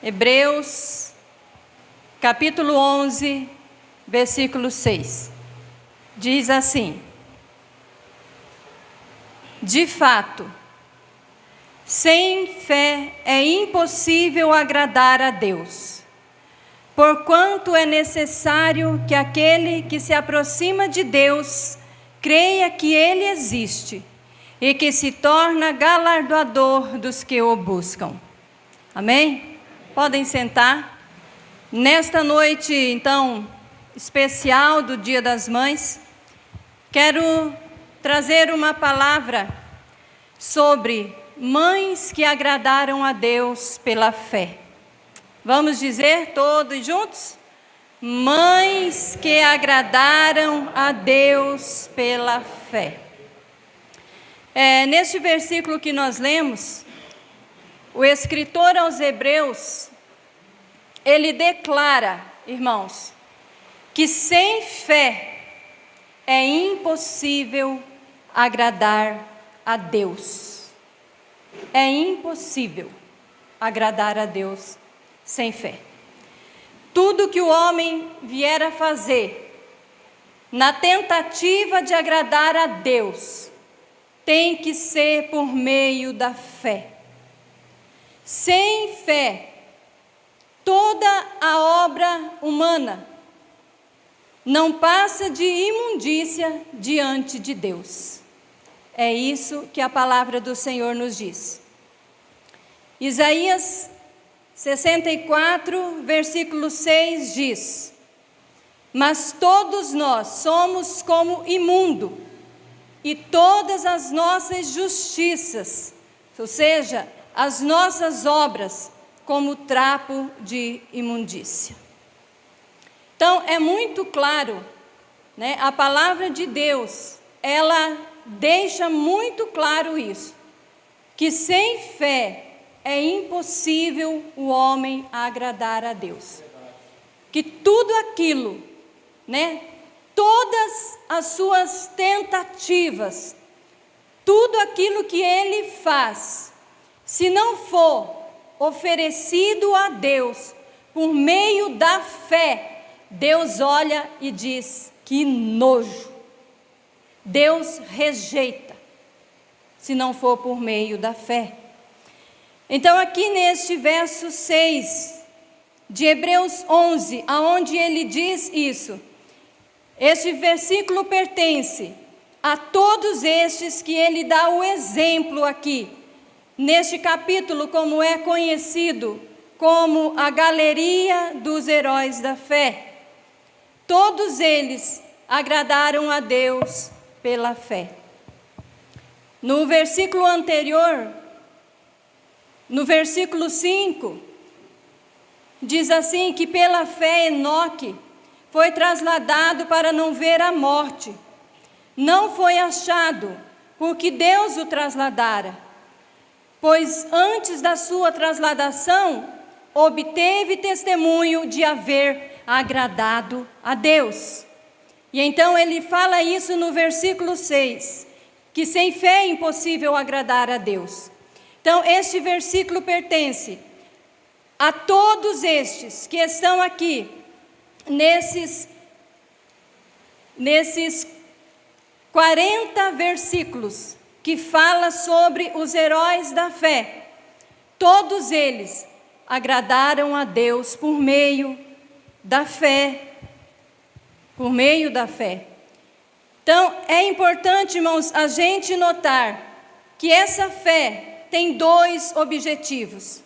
Hebreus, capítulo 11, versículo 6. Diz assim: de fato, sem fé é impossível agradar a Deus, porquanto é necessário que aquele que se aproxima de Deus creia que Ele existe e que se torna galardoador dos que o buscam. Amém? Podem sentar. Nesta noite, então, especial do Dia das Mães, quero trazer uma palavra sobre mães que agradaram a Deus pela fé. Vamos dizer todos juntos? Mães que agradaram a Deus pela fé. Neste versículo que nós lemos, o escritor aos Hebreus, ele declara, irmãos, que sem fé é impossível agradar a Deus. É impossível agradar a Deus sem fé. Tudo que o homem vier a fazer na tentativa de agradar a Deus tem que ser por meio da fé. Sem fé, toda a obra humana não passa de imundícia diante de Deus. É isso que a palavra do Senhor nos diz. Isaías 64, versículo 6 diz: mas todos nós somos como imundo, e todas as nossas justiças, ou seja, as nossas obras, como trapo de imundícia. Então, é muito claro, né? A palavra de Deus, ela deixa muito claro isso, que sem fé é impossível o homem agradar a Deus. Que tudo aquilo, né? Todas as suas tentativas, tudo aquilo que ele faz, se não for oferecido a Deus por meio da fé, Deus olha e diz: que nojo. Deus rejeita, se não for por meio da fé. Então, aqui neste verso 6 de Hebreus 11, aonde ele diz isso, este versículo pertence a todos estes que ele dá o exemplo aqui, neste capítulo, como é conhecido como a galeria dos heróis da fé. Todos eles agradaram a Deus pela fé. No versículo anterior, no versículo 5, diz assim que pela fé Enoque foi trasladado para não ver a morte. Não foi achado, porque Deus o trasladara, pois antes da sua trasladação, obteve testemunho de haver agradado a Deus. E então ele fala isso no versículo 6, que sem fé é impossível agradar a Deus. Então, este versículo pertence a todos estes que estão aqui, nesses 40 versículos que fala sobre os heróis da fé. Todos eles agradaram a Deus por meio da fé. Por meio da fé. Então, é importante, irmãos, a gente notar que essa fé tem dois objetivos,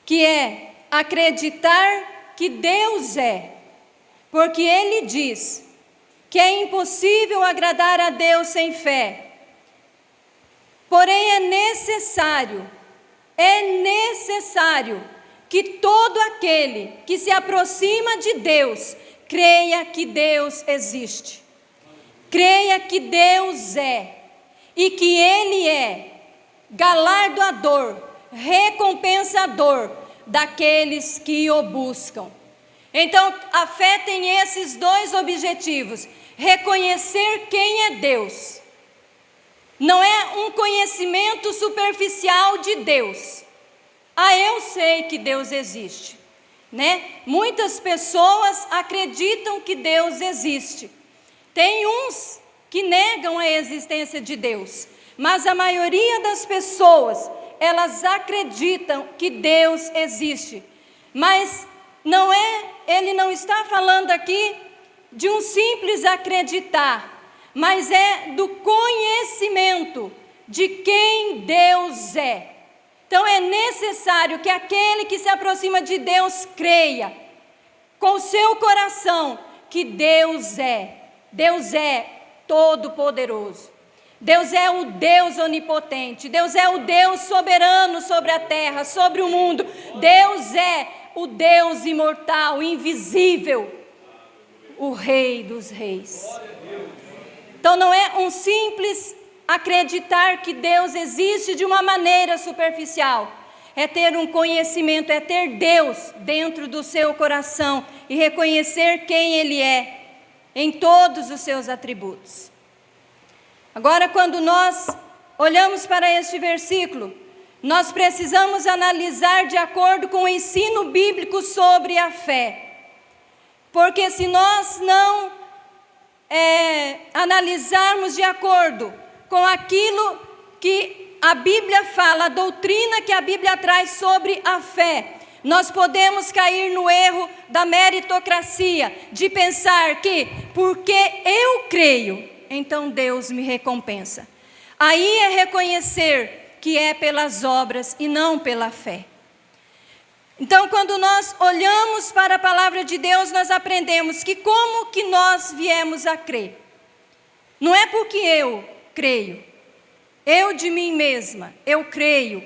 que é acreditar que Deus é, porque Ele diz que é impossível agradar a Deus sem fé. Porém, é necessário que todo aquele que se aproxima de Deus creia que Deus existe, creia que Deus é, e que Ele é galardoador, recompensador daqueles que o buscam. Então, a fé tem esses dois objetivos: reconhecer quem é Deus. Não é um conhecimento superficial de Deus. eu sei que Deus existe, né? Muitas pessoas acreditam que Deus existe. Tem uns que negam a existência de Deus, mas a maioria das pessoas, elas acreditam que Deus existe. Mas ele não está falando aqui de um simples acreditar, mas é do conhecimento de quem Deus é. Então é necessário que aquele que se aproxima de Deus creia com o seu coração que Deus é todo-poderoso. Deus é o Deus onipotente, Deus é o Deus soberano sobre a terra, sobre o mundo. Deus é o Deus imortal, invisível, o Rei dos Reis. Então não é um simples acreditar que Deus existe de uma maneira superficial. É ter um conhecimento, é ter Deus dentro do seu coração e reconhecer quem Ele é em todos os seus atributos. Agora, quando nós olhamos para este versículo, nós precisamos analisar de acordo com o ensino bíblico sobre a fé. Porque se nós não analisarmos de acordo com aquilo que a Bíblia fala, a doutrina que a Bíblia traz sobre a fé, nós podemos cair no erro da meritocracia, de pensar que porque eu creio, então Deus me recompensa. Aí é reconhecer que é pelas obras e não pela fé. Então, quando nós olhamos para a palavra de Deus, nós aprendemos que como que nós viemos a crer. Não é porque eu creio, eu de mim mesma, eu creio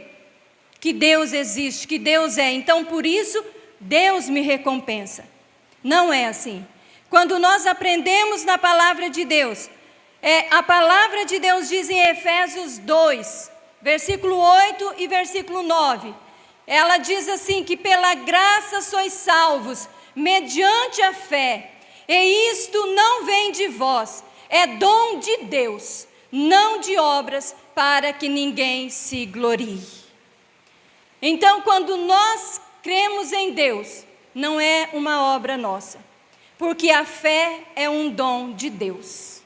que Deus existe, que Deus é, então por isso Deus me recompensa. Não é assim. Quando nós aprendemos na palavra de Deus, a palavra de Deus diz em Efésios 2, versículo 8 e versículo 9, ela diz assim, que pela graça sois salvos, mediante a fé, e isto não vem de vós, é dom de Deus, não de obras, para que ninguém se glorie. Então, quando nós cremos em Deus, não é uma obra nossa, porque a fé é um dom de Deus,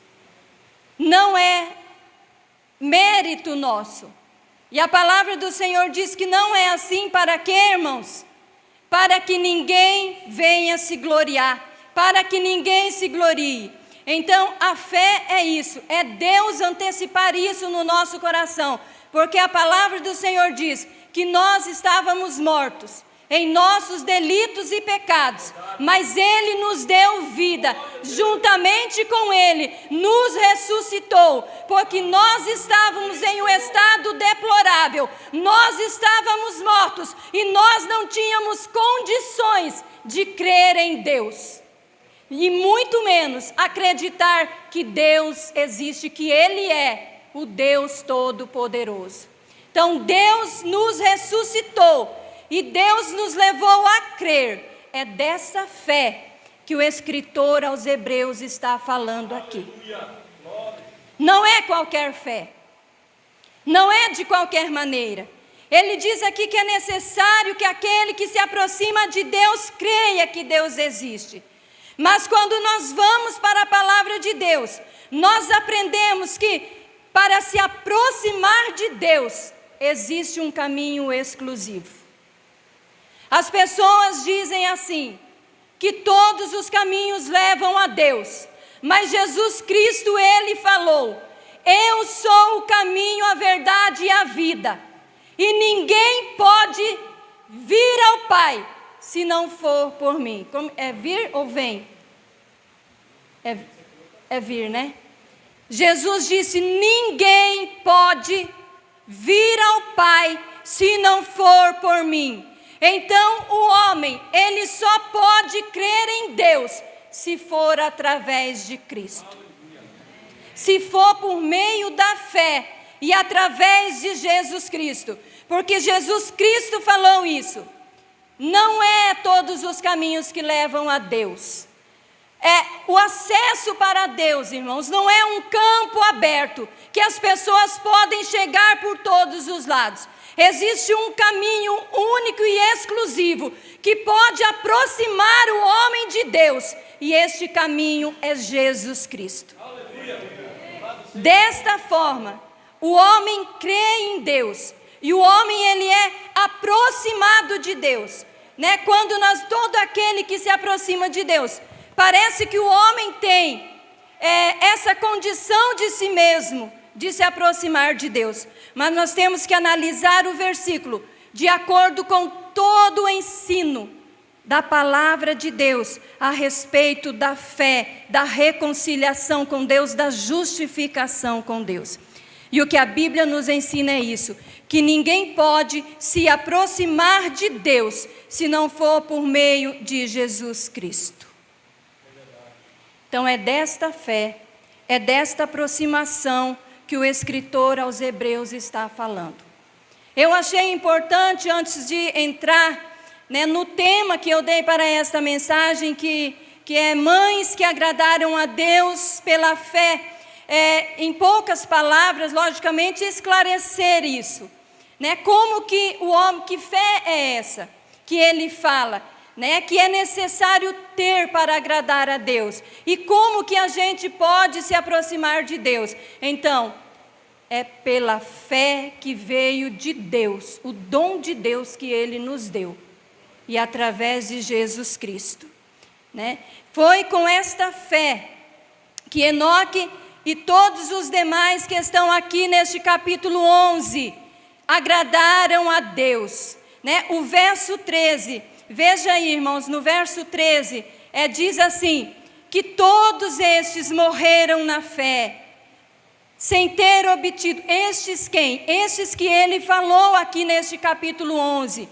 não é mérito nosso. E a palavra do Senhor diz que não é assim. Para quê, irmãos? Para que ninguém venha se gloriar, para que ninguém se glorie. Então, a fé é isso, é Deus antecipar isso no nosso coração, porque a palavra do Senhor diz que nós estávamos mortos em nossos delitos e pecados, mas Ele nos deu vida, juntamente com Ele, nos ressuscitou, porque nós estávamos em um estado deplorável, nós estávamos mortos e nós não tínhamos condições de crer em Deus, e muito menos acreditar que Deus existe, que Ele é o Deus Todo-Poderoso. Então Deus nos ressuscitou, e Deus nos levou a crer. É dessa fé que o escritor aos Hebreus está falando aqui. Não é qualquer fé, não é de qualquer maneira. Ele diz aqui que é necessário que aquele que se aproxima de Deus creia que Deus existe. Mas quando nós vamos para a palavra de Deus, nós aprendemos que para se aproximar de Deus, existe um caminho exclusivo. As pessoas dizem assim, que todos os caminhos levam a Deus, mas Jesus Cristo, Ele falou, eu sou o caminho, a verdade e a vida, e ninguém pode vir ao Pai, se não for por mim. É vir ou vem? É vir, né? Jesus disse, ninguém pode vir ao Pai, se não for por mim. Então o homem, ele só pode crer em Deus se for através de Cristo. Se for por meio da fé e através de Jesus Cristo. Porque Jesus Cristo falou isso. Não é todos os caminhos que levam a Deus. O acesso para Deus, irmãos, não é um campo aberto que as pessoas podem chegar por todos os lados. Existe um caminho único e exclusivo que pode aproximar o homem de Deus, e este caminho é Jesus Cristo. Desta forma, o homem crê em Deus, e o homem ele é aproximado de Deus, né? Quando todo aquele que se aproxima de Deus, parece que o homem tem essa condição de si mesmo, de se aproximar de Deus. Mas nós temos que analisar o versículo de acordo com todo o ensino da palavra de Deus a respeito da fé, da reconciliação com Deus, da justificação com Deus. E o que a Bíblia nos ensina é isso, que ninguém pode se aproximar de Deus se não for por meio de Jesus Cristo. Então é desta fé, é desta aproximação que o escritor aos Hebreus está falando. Eu achei importante, antes de entrar, né, no tema que eu dei para esta mensagem, que é mães que agradaram a Deus pela fé, em poucas palavras, logicamente, esclarecer isso, né? Como que o homem, que fé é essa que ele fala, né, que é necessário ter para agradar a Deus, e como que a gente pode se aproximar de Deus? Então, é pela fé que veio de Deus, o dom de Deus que Ele nos deu, e através de Jesus Cristo, né? Foi com esta fé que Enoque e todos os demais que estão aqui neste capítulo 11 agradaram a Deus, né? O verso 13, veja aí, irmãos, no verso 13, diz assim, que todos estes morreram na fé, sem ter obtido, estes quem? Estes que ele falou aqui neste capítulo 11,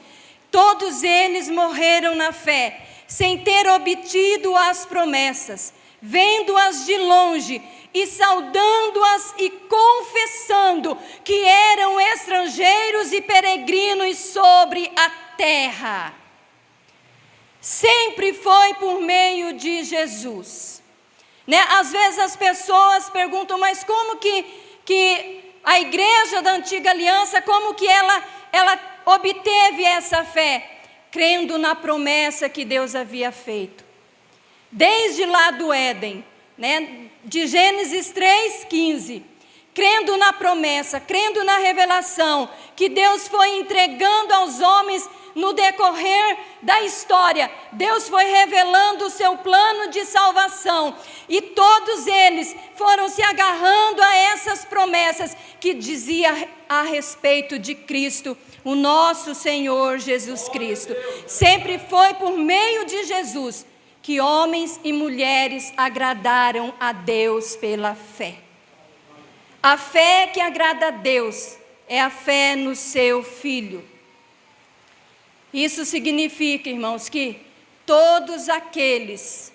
todos eles morreram na fé, sem ter obtido as promessas, vendo-as de longe e saudando-as e confessando que eram estrangeiros e peregrinos sobre a terra. Sempre foi por meio de Jesus, né? Às vezes as pessoas perguntam, mas como que a igreja da antiga aliança, como que ela obteve essa fé? Crendo na promessa que Deus havia feito. Desde lá do Éden, né? De Gênesis 3:15. Crendo na promessa, crendo na revelação que Deus foi entregando aos homens no decorrer da história. Deus foi revelando o seu plano de salvação, e todos eles foram se agarrando a essas promessas que dizia a respeito de Cristo, o nosso Senhor Jesus Cristo. Sempre foi por meio de Jesus que homens e mulheres agradaram a Deus pela fé. A fé que agrada a Deus é a fé no seu Filho. Isso significa, irmãos, que todos aqueles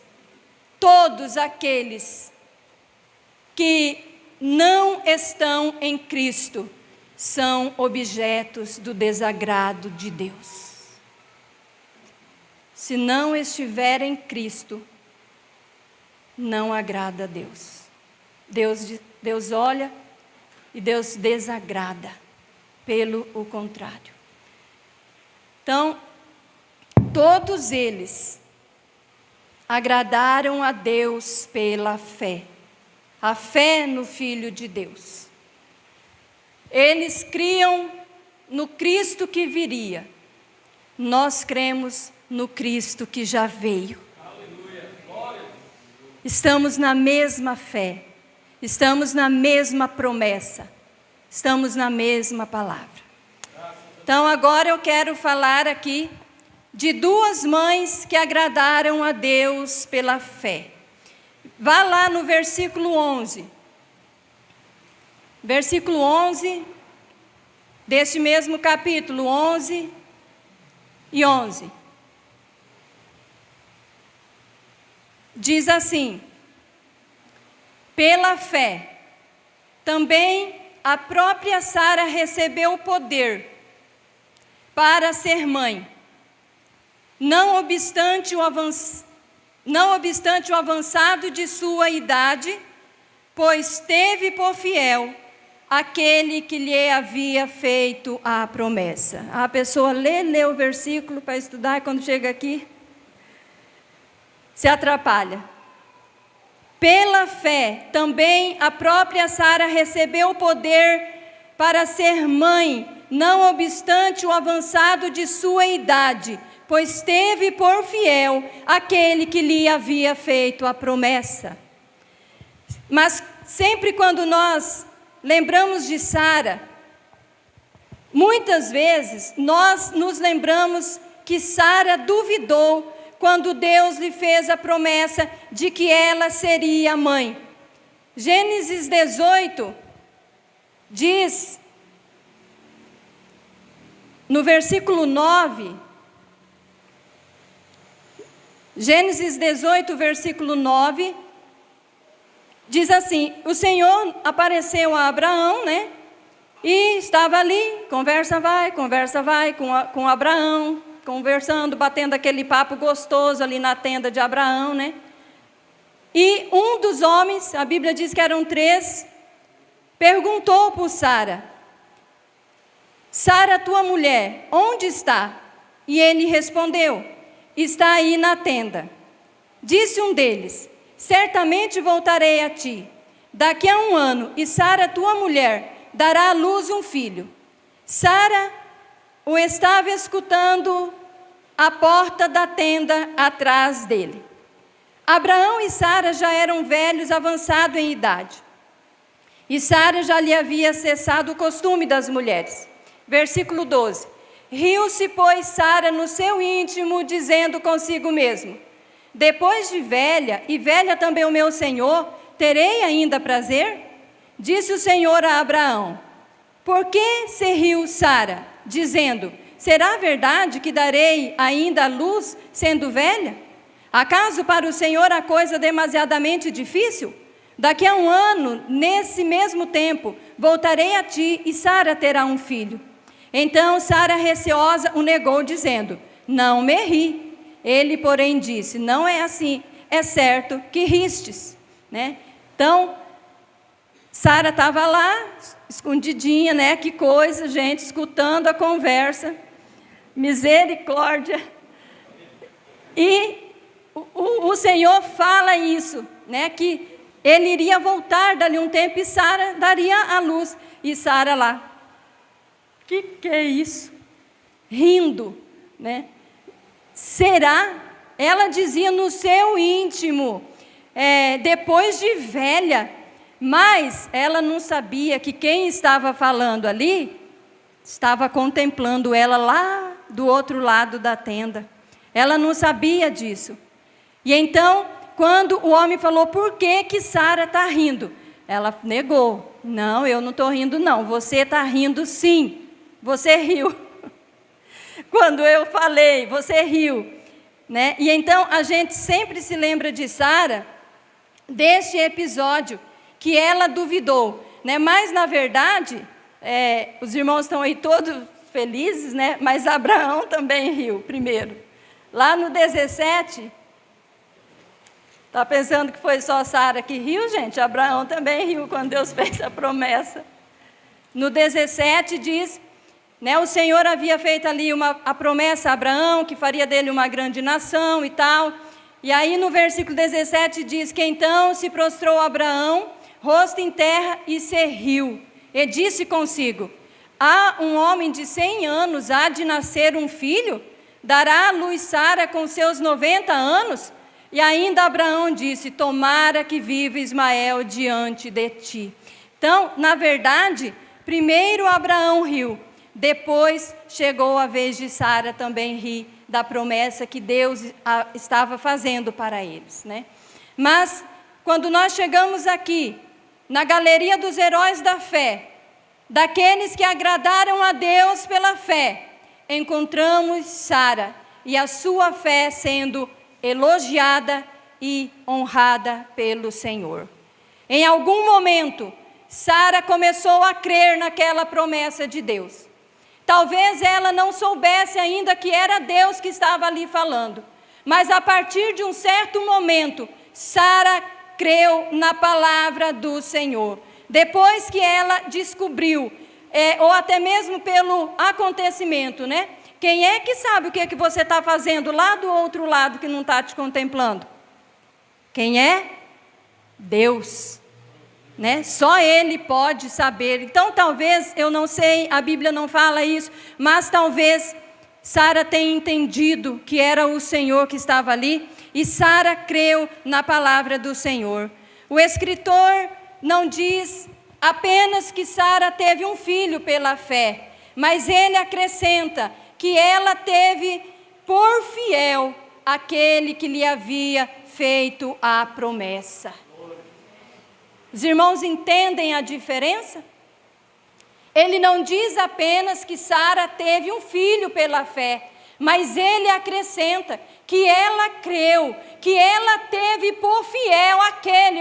que não estão em Cristo são objetos do desagrado de Deus. Se não estiver em Cristo, não agrada a Deus. Deus olha e Deus desagrada, pelo o contrário. Então, todos eles agradaram a Deus pela fé, a fé no Filho de Deus. Eles criam no Cristo que viria, nós cremos no Cristo que já veio. Estamos na mesma fé, estamos na mesma promessa, estamos na mesma palavra. Então agora eu quero falar aqui de duas mães que agradaram a Deus pela fé. Vá lá no versículo 11. Versículo 11, deste mesmo capítulo, 11 e 11. Diz assim: pela fé, também a própria Sara recebeu o poder para ser mãe, não obstante não obstante o avançado de sua idade, pois teve por fiel aquele que lhe havia feito a promessa. A pessoa lê o versículo para estudar e quando chega aqui, se atrapalha. Pela fé, também a própria Sara recebeu o poder para ser mãe, não obstante o avançado de sua idade, pois teve por fiel aquele que lhe havia feito a promessa. Mas sempre quando nós lembramos de Sara, muitas vezes nós nos lembramos que Sara duvidou quando Deus lhe fez a promessa de que ela seria mãe. Gênesis 18 diz, no versículo 9, Gênesis 18, versículo 9, diz assim: o Senhor apareceu a Abraão, né? E estava ali, conversa vai com Abraão, conversando, batendo aquele papo gostoso ali na tenda de Abraão, né? E um dos homens, a Bíblia diz que eram 3, perguntou por Sara: Sara, tua mulher, onde está? E ele respondeu: está aí na tenda. Disse um deles: certamente voltarei a ti daqui a 1 ano, e Sara, tua mulher, dará à luz um filho. Sara o estava escutando à porta da tenda atrás dele. Abraão e Sara já eram velhos, avançados em idade. E Sara já lhe havia cessado o costume das mulheres. Versículo 12. Riu-se, pois, Sara no seu íntimo, dizendo consigo mesmo: depois de velha, e velha também o meu senhor, terei ainda prazer? Disse o Senhor a Abraão: por que se riu Sara, dizendo: será verdade que darei ainda a luz, sendo velha? Acaso para o Senhor a coisa demasiadamente difícil? Daqui a 1 ano, nesse mesmo tempo, voltarei a ti, e Sara terá um filho. Então Sara, receosa, o negou, dizendo: não me ri. Ele, porém, disse: não é assim, é certo que ristes, né? Então, Sara estava lá, escondidinha, né? Que coisa, gente, escutando a conversa. Misericórdia. E o Senhor fala isso, né? Que ele iria voltar dali um tempo e Sara daria a luz. E Sara lá: que é isso? Rindo, né? Será? Ela dizia no seu íntimo, depois de velha, mas ela não sabia que quem estava falando ali, estava contemplando ela lá do outro lado da tenda. Ela não sabia disso. E então, quando o homem falou: por que Sara está rindo? Ela negou: não, eu não estou rindo não, você está rindo sim. Você riu. Quando eu falei, você riu, né? E então a gente sempre se lembra de Sara, deste episódio, que ela duvidou, né? Mas na verdade, os irmãos estão aí todos felizes, né? Mas Abraão também riu primeiro. Lá no 17, está pensando que foi só Sara que riu, gente? Abraão também riu quando Deus fez a promessa. No 17 diz, né, o Senhor havia feito ali a promessa a Abraão, que faria dele uma grande nação e tal. E aí no versículo 17 diz que então se prostrou Abraão, rosto em terra, e se riu. E disse consigo: há um homem de 100 anos, há de nascer um filho? Dará à luz Sara com seus 90 anos? E ainda Abraão disse: tomara que viva Ismael diante de ti. Então, na verdade, primeiro Abraão riu. Depois chegou a vez de Sara também rir da promessa que Deus estava fazendo para eles, né? Mas, quando nós chegamos aqui, na galeria dos heróis da fé, daqueles que agradaram a Deus pela fé, encontramos Sara e a sua fé sendo elogiada e honrada pelo Senhor. Em algum momento, Sara começou a crer naquela promessa de Deus. Talvez ela não soubesse ainda que era Deus que estava ali falando, Mas a partir de um certo momento, Sara creu na palavra do Senhor. Depois que ela descobriu, ou até mesmo pelo acontecimento, né? Quem é que sabe o que é que você está fazendo lá do outro lado que não está te contemplando? Quem é? Deus, né? Só Ele pode saber. Então talvez, eu não sei, a Bíblia não fala isso, mas talvez Sara tenha entendido que era o Senhor que estava ali, e Sara creu na palavra do Senhor. O escritor não diz apenas que Sara teve um filho pela fé, mas ele acrescenta que ela teve por fiel aquele que lhe havia feito a promessa. Os irmãos entendem a diferença? Ele não diz apenas que Sara teve um filho pela fé, mas ele acrescenta que ela creu, que ela teve por fiel aquele,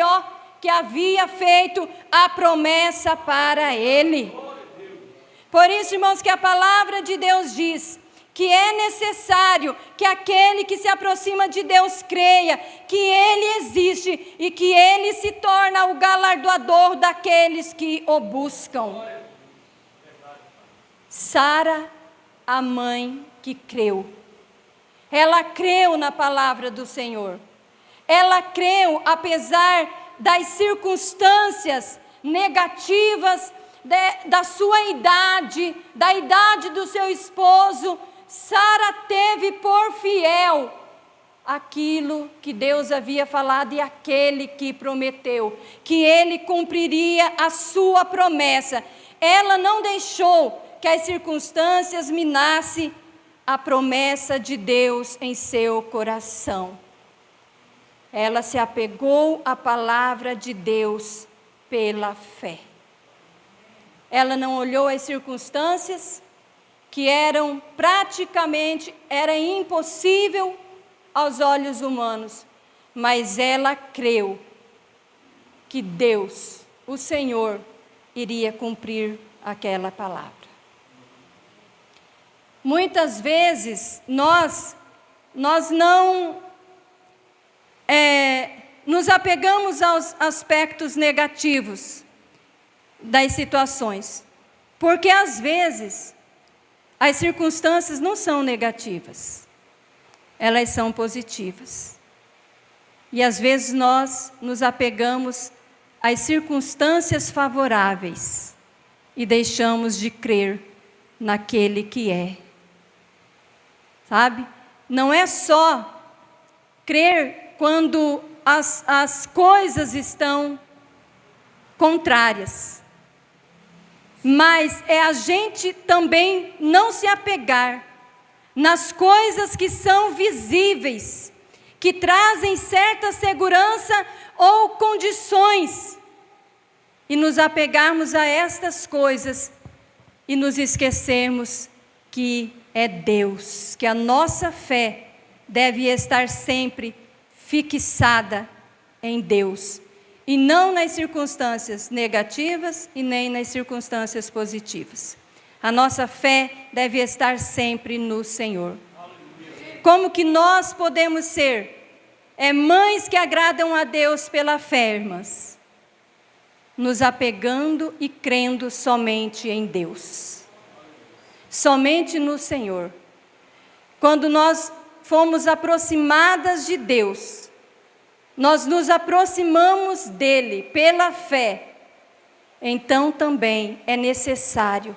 que havia feito a promessa para ele. Por isso, irmãos, que a palavra de Deus diz que é necessário que aquele que se aproxima de Deus creia que Ele existe e que Ele se torna o galardoador daqueles que o buscam. Sara, a mãe que creu, ela creu na palavra do Senhor. Ela creu apesar das circunstâncias negativas da sua idade, da idade do seu esposo. Sara teve por fiel aquilo que Deus havia falado e aquele que prometeu, que Ele cumpriria a sua promessa. Ela não deixou que as circunstâncias minassem a promessa de Deus em seu coração. Ela se apegou à palavra de Deus pela fé. Ela não olhou as circunstâncias que era impossível aos olhos humanos, mas ela creu que Deus, o Senhor, iria cumprir aquela palavra. Muitas vezes nós não nos apegamos aos aspectos negativos das situações, porque às vezes as circunstâncias não são negativas, elas são positivas. E às vezes nós nos apegamos às circunstâncias favoráveis e deixamos de crer naquele que é. Sabe? Não é só crer quando as coisas estão contrárias, mas é a gente também não se apegar nas coisas que são visíveis, que trazem certa segurança ou condições, e nos apegarmos a estas coisas e nos esquecermos que é Deus, que a nossa fé deve estar sempre fixada em Deus, e não nas circunstâncias negativas e nem nas circunstâncias positivas. A nossa fé deve estar sempre no Senhor. Como que nós podemos ser mães que agradam a Deus pela fé, irmãs? Nos apegando e crendo somente em Deus. Somente no Senhor. Quando nós fomos aproximadas de Deus, nós nos aproximamos dele pela fé, então também é necessário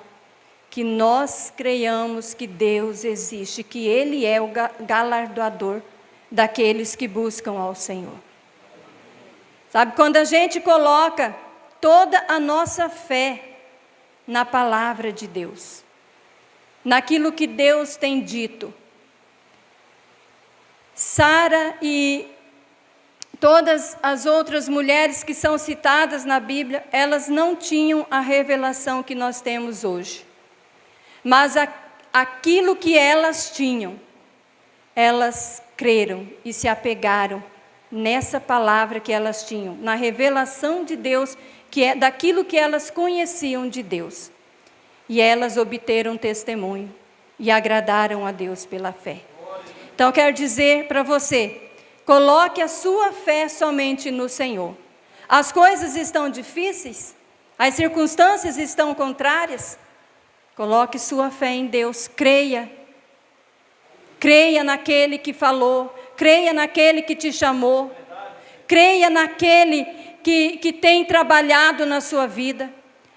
que nós creiamos que Deus existe, que Ele é o galardoador daqueles que buscam ao Senhor. Sabe, quando a gente coloca toda a nossa fé na palavra de Deus, naquilo que Deus tem dito, Sara e todas as outras mulheres que são citadas na Bíblia, elas não tinham a revelação que nós temos hoje. Mas aquilo que elas tinham, elas creram e se apegaram nessa palavra que elas tinham, na revelação de Deus, que é daquilo que elas conheciam de Deus. E elas obteram testemunho e agradaram a Deus pela fé. Então, eu quero dizer para você, coloque a sua fé somente no Senhor. As coisas estão difíceis, as circunstâncias estão contrárias, coloque sua fé em Deus, creia. Creia naquele que falou, creia naquele que te chamou, creia naquele que tem trabalhado na sua vida.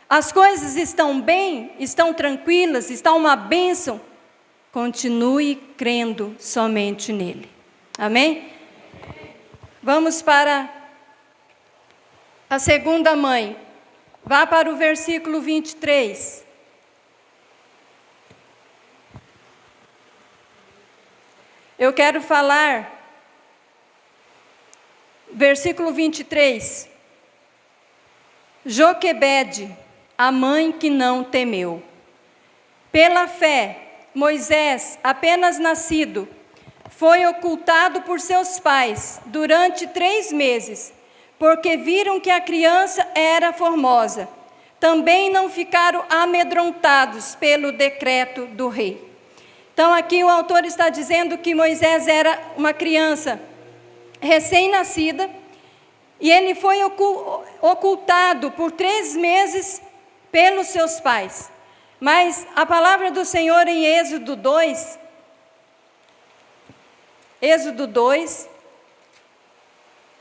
As coisas estão bem, estão tranquilas, está uma bênção. Continue crendo somente nele. Amém? Vamos para a segunda mãe. Vá para o versículo 23. Eu quero falar, versículo 23. Joquebede, a mãe que não temeu. Pela fé, Moisés, apenas nascido, foi ocultado por seus pais durante 3 meses, porque viram que a criança era formosa. Também não ficaram amedrontados pelo decreto do rei. Então aqui o autor está dizendo que Moisés era uma criança recém-nascida, e ele foi ocultado por 3 meses pelos seus pais. Mas a palavra do Senhor em Êxodo 2,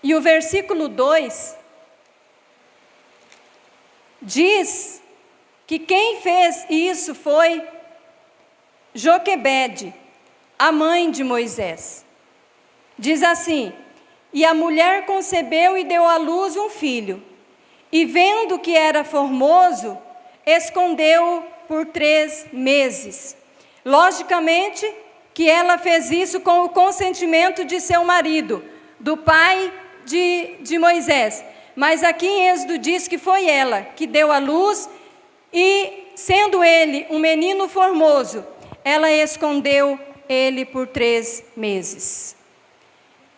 e o versículo 2, diz que quem fez isso foi Joquebede, a mãe de Moisés. Diz assim: e a mulher concebeu e deu à luz um filho, e vendo que era formoso, escondeu-o por 3 meses. Logicamente que ela fez isso com o consentimento de seu marido, do pai de Moisés. Mas aqui em Êxodo diz que foi ela que deu à luz, e sendo ele um menino formoso, ela escondeu ele por 3 meses.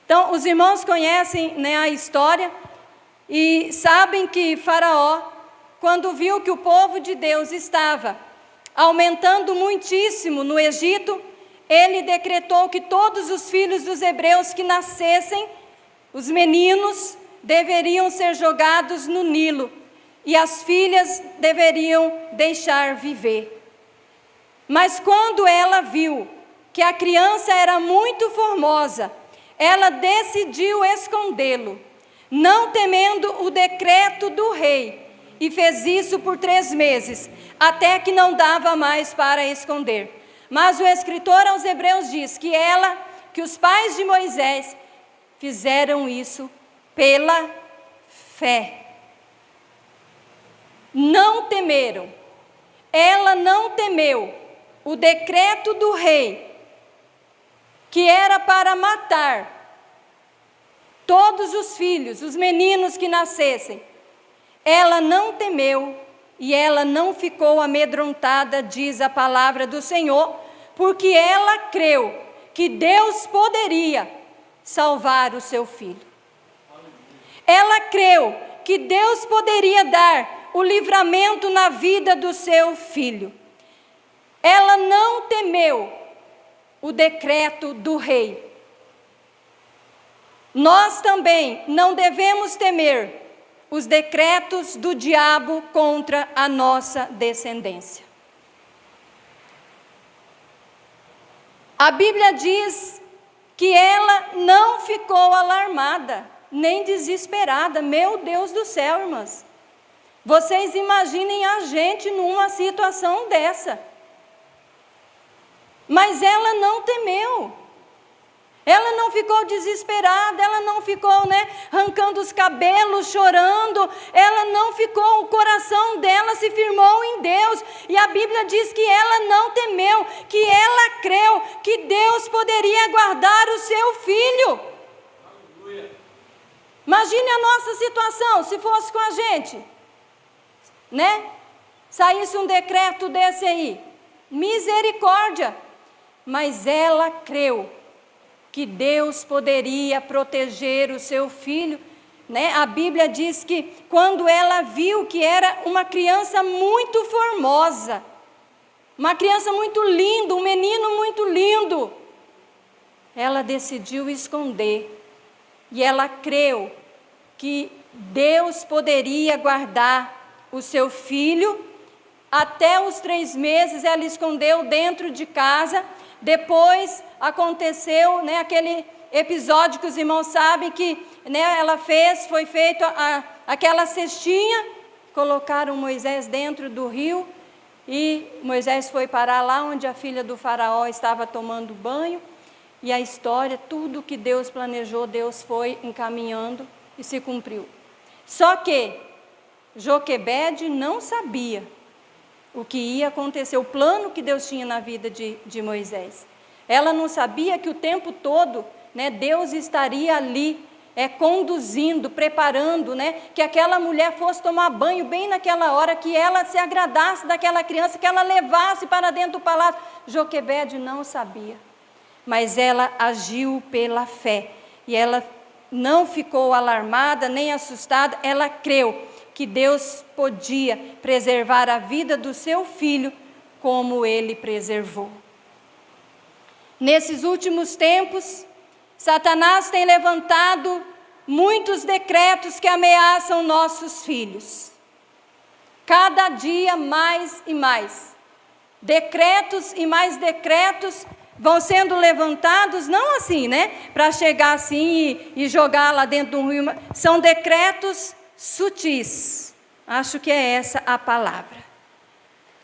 Então, os irmãos conhecem, né, a história e sabem que Faraó, quando viu que o povo de Deus estava aumentando muitíssimo no Egito, ele decretou que todos os filhos dos hebreus que nascessem, os meninos, deveriam ser jogados no Nilo, e as filhas deveriam deixar viver. Mas quando ela viu que a criança era muito formosa, ela decidiu escondê-lo, não temendo o decreto do rei, e fez isso por 3 meses, até que não dava mais para esconder. Mas o escritor aos Hebreus diz que os pais de Moisés fizeram isso pela fé. Não temeram. Ela não temeu o decreto do rei, que era para matar todos os filhos, os meninos que nascessem. Ela não temeu e ela não ficou amedrontada, diz a palavra do Senhor, porque ela creu que Deus poderia salvar o seu filho. Ela creu que Deus poderia dar o livramento na vida do seu filho. Ela não temeu o decreto do rei. Nós também não devemos temer os decretos do diabo contra a nossa descendência. A Bíblia diz que ela não ficou alarmada, nem desesperada. Meu Deus do céu, irmãs. Vocês imaginem a gente numa situação dessa. Mas ela não temeu. Ela não ficou desesperada, ela não ficou, arrancando os cabelos, chorando. Ela não ficou, o coração dela se firmou em Deus. E a Bíblia diz que ela não temeu, que ela creu que Deus poderia guardar o seu filho. Aleluia. Imagine a nossa situação, se fosse com a gente, saísse um decreto desse aí. Misericórdia. Mas ela creu que Deus poderia proteger o seu filho, A Bíblia diz que quando ela viu que era uma criança muito formosa, uma criança muito linda, um menino muito lindo, ela decidiu esconder. E ela creu que Deus poderia guardar o seu filho. Até os 3 meses ela escondeu dentro de casa. Depois aconteceu, aquele episódio que os irmãos sabem que foi feito aquela cestinha, colocaram Moisés dentro do rio e Moisés foi parar lá onde a filha do faraó estava tomando banho. E a história, tudo que Deus planejou, Deus foi encaminhando e se cumpriu. Só que Joquebede não sabia o que ia acontecer, o plano que Deus tinha na vida de Moisés. Ela não sabia que o tempo todo, Deus estaria ali, conduzindo, preparando, que aquela mulher fosse tomar banho bem naquela hora, que ela se agradasse daquela criança, que ela levasse para dentro do palácio. Joquebede não sabia, mas ela agiu pela fé, e ela não ficou alarmada, nem assustada, ela creu que Deus podia preservar a vida do seu filho, como Ele preservou. Nesses últimos tempos, Satanás tem levantado muitos decretos que ameaçam nossos filhos. Cada dia mais e mais. Decretos e mais decretos vão sendo levantados, não assim, para chegar assim e jogar lá dentro de um rio. São decretos sutis. Acho que é essa a palavra.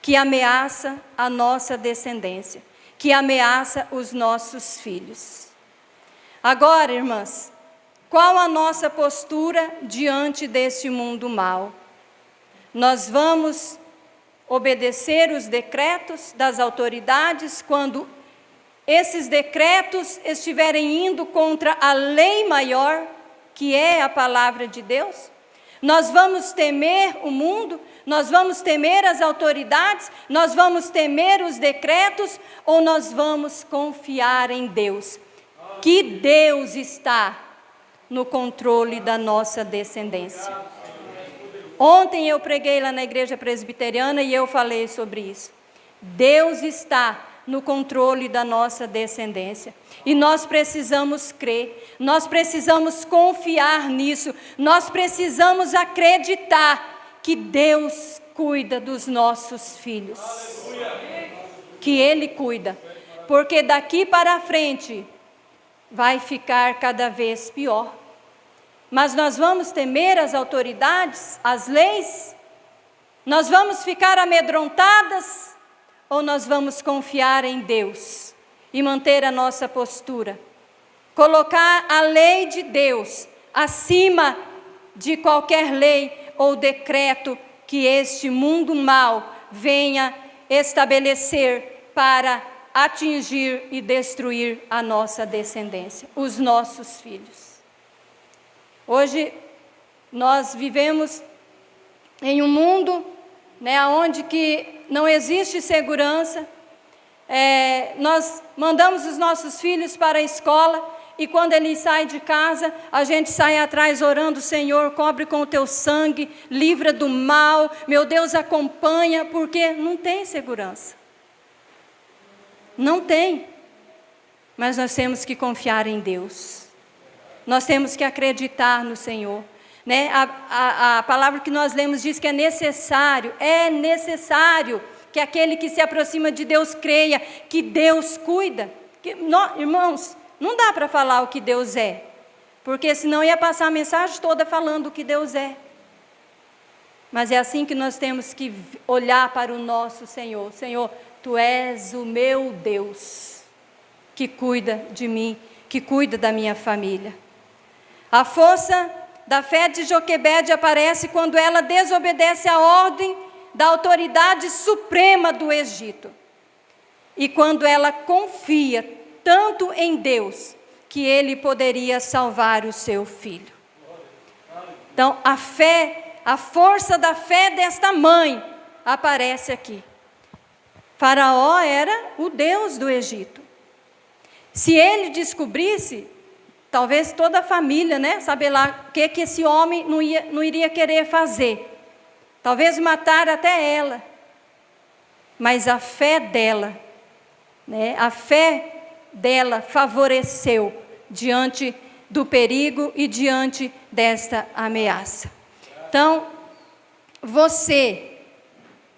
Que ameaça a nossa descendência. Que ameaça os nossos filhos. Agora, irmãs, qual a nossa postura diante deste mundo mau? Nós vamos obedecer os decretos das autoridades quando esses decretos estiverem indo contra a lei maior, que é a palavra de Deus? Nós vamos temer o mundo? Nós vamos temer as autoridades? Nós vamos temer os decretos? Ou nós vamos confiar em Deus? Que Deus está no controle da nossa descendência. Ontem eu preguei lá na igreja presbiteriana e eu falei sobre isso. Deus está no controle da nossa descendência. E nós precisamos crer, nós precisamos confiar nisso, nós precisamos acreditar que Deus cuida dos nossos filhos. Que Ele cuida, porque daqui para frente vai ficar cada vez pior. Mas nós vamos temer as autoridades, as leis? Nós vamos ficar amedrontadas? Ou nós vamos confiar em Deus e manter a nossa postura? Colocar a lei de Deus acima de qualquer lei ou decreto que este mundo mau venha estabelecer para atingir e destruir a nossa descendência, os nossos filhos. Hoje nós vivemos em um mundo, onde que não existe segurança. Nós mandamos os nossos filhos para a escola e quando eles saem de casa, a gente sai atrás orando: Senhor, cobre com o teu sangue, livra do mal, meu Deus, acompanha, porque não tem segurança. Não tem. Mas nós temos que confiar em Deus. Nós temos que acreditar no Senhor. A palavra que nós lemos diz que é necessário que aquele que se aproxima de Deus creia que Deus cuida. Irmãos, não dá para falar o que Deus é, porque senão ia passar a mensagem toda falando o que Deus é. Mas é assim que nós temos que olhar para o nosso Senhor. Senhor, Tu és o meu Deus, que cuida de mim, que cuida da minha família. A força da fé de Joquebede aparece quando ela desobedece a ordem da autoridade suprema do Egito. E quando ela confia tanto em Deus, que Ele poderia salvar o seu filho. Então, a força da fé desta mãe aparece aqui. Faraó era o Deus do Egito. Se ele descobrisse, talvez toda a família, saber lá o que esse homem não iria querer fazer. Talvez matar até ela. Mas a fé dela, a fé dela favoreceu diante do perigo e diante desta ameaça. Então, você,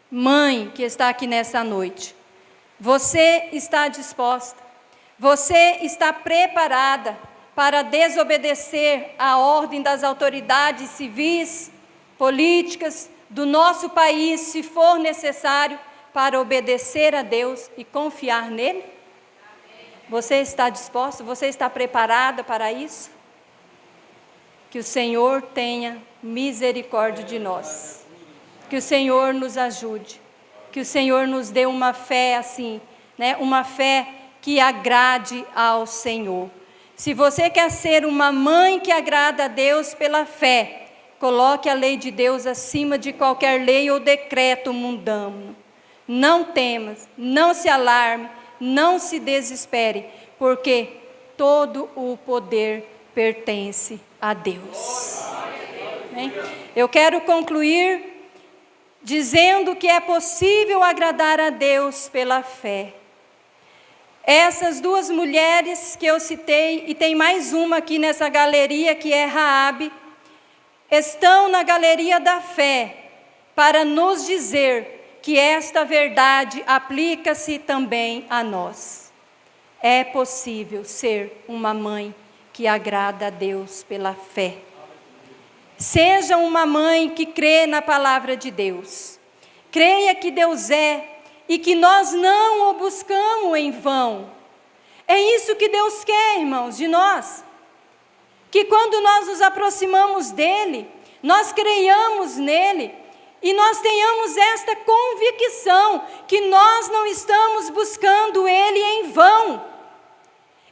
mãe que está aqui nessa noite, você está disposta, você está preparada para desobedecer à ordem das autoridades civis, políticas do nosso país, se for necessário, para obedecer a Deus e confiar nele? Você está disposta? Você está preparada para isso? Que o Senhor tenha misericórdia de nós. Que o Senhor nos ajude. Que o Senhor nos dê uma fé assim, né? Uma fé que agrade ao Senhor. Se você quer ser uma mãe que agrada a Deus pela fé, coloque a lei de Deus acima de qualquer lei ou decreto mundano. Não temas, não se alarme, não se desespere, porque todo o poder pertence a Deus. Bem, eu quero concluir dizendo que é possível agradar a Deus pela fé. Essas duas mulheres que eu citei, e tem mais uma aqui nessa galeria, que é Raabe, estão na galeria da fé, para nos dizer que esta verdade aplica-se também a nós. É possível ser uma mãe que agrada a Deus pela fé. Seja uma mãe que crê na palavra de Deus. Creia que Deus é e que nós não o buscamos em vão. É isso que Deus quer, irmãos, de nós. Que quando nós nos aproximamos dEle, nós creiamos nele e nós tenhamos esta convicção que nós não estamos buscando Ele em vão.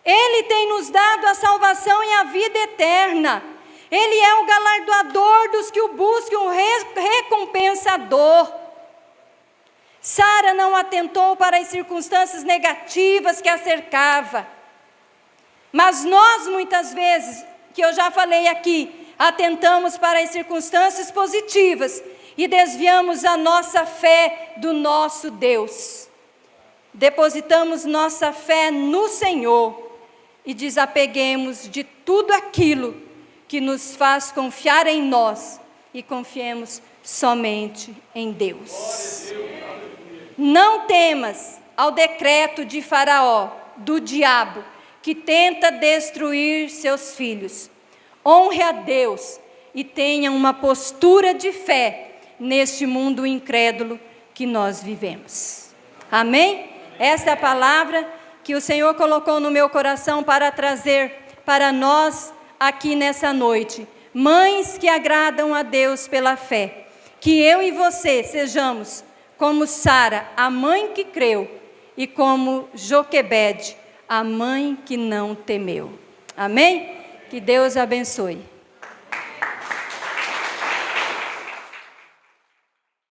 Ele tem nos dado a salvação e a vida eterna. Ele é o galardoador dos que o buscam, o recompensador. Sara não atentou para as circunstâncias negativas que a cercava. Mas nós, muitas vezes, que eu já falei aqui, atentamos para as circunstâncias positivas e desviamos a nossa fé do nosso Deus. Depositamos nossa fé no Senhor e desapeguemos de tudo aquilo que nos faz confiar em nós e confiemos somente em Deus. Não temas ao decreto de Faraó, do diabo, que tenta destruir seus filhos. Honre a Deus e tenha uma postura de fé neste mundo incrédulo que nós vivemos. Amém? Essa é a palavra que o Senhor colocou no meu coração para trazer para nós aqui nessa noite. Mães que agradam a Deus pela fé. Que eu e você sejamos como Sara, a mãe que creu, e como Joquebede, a mãe que não temeu. Amém? Que Deus abençoe.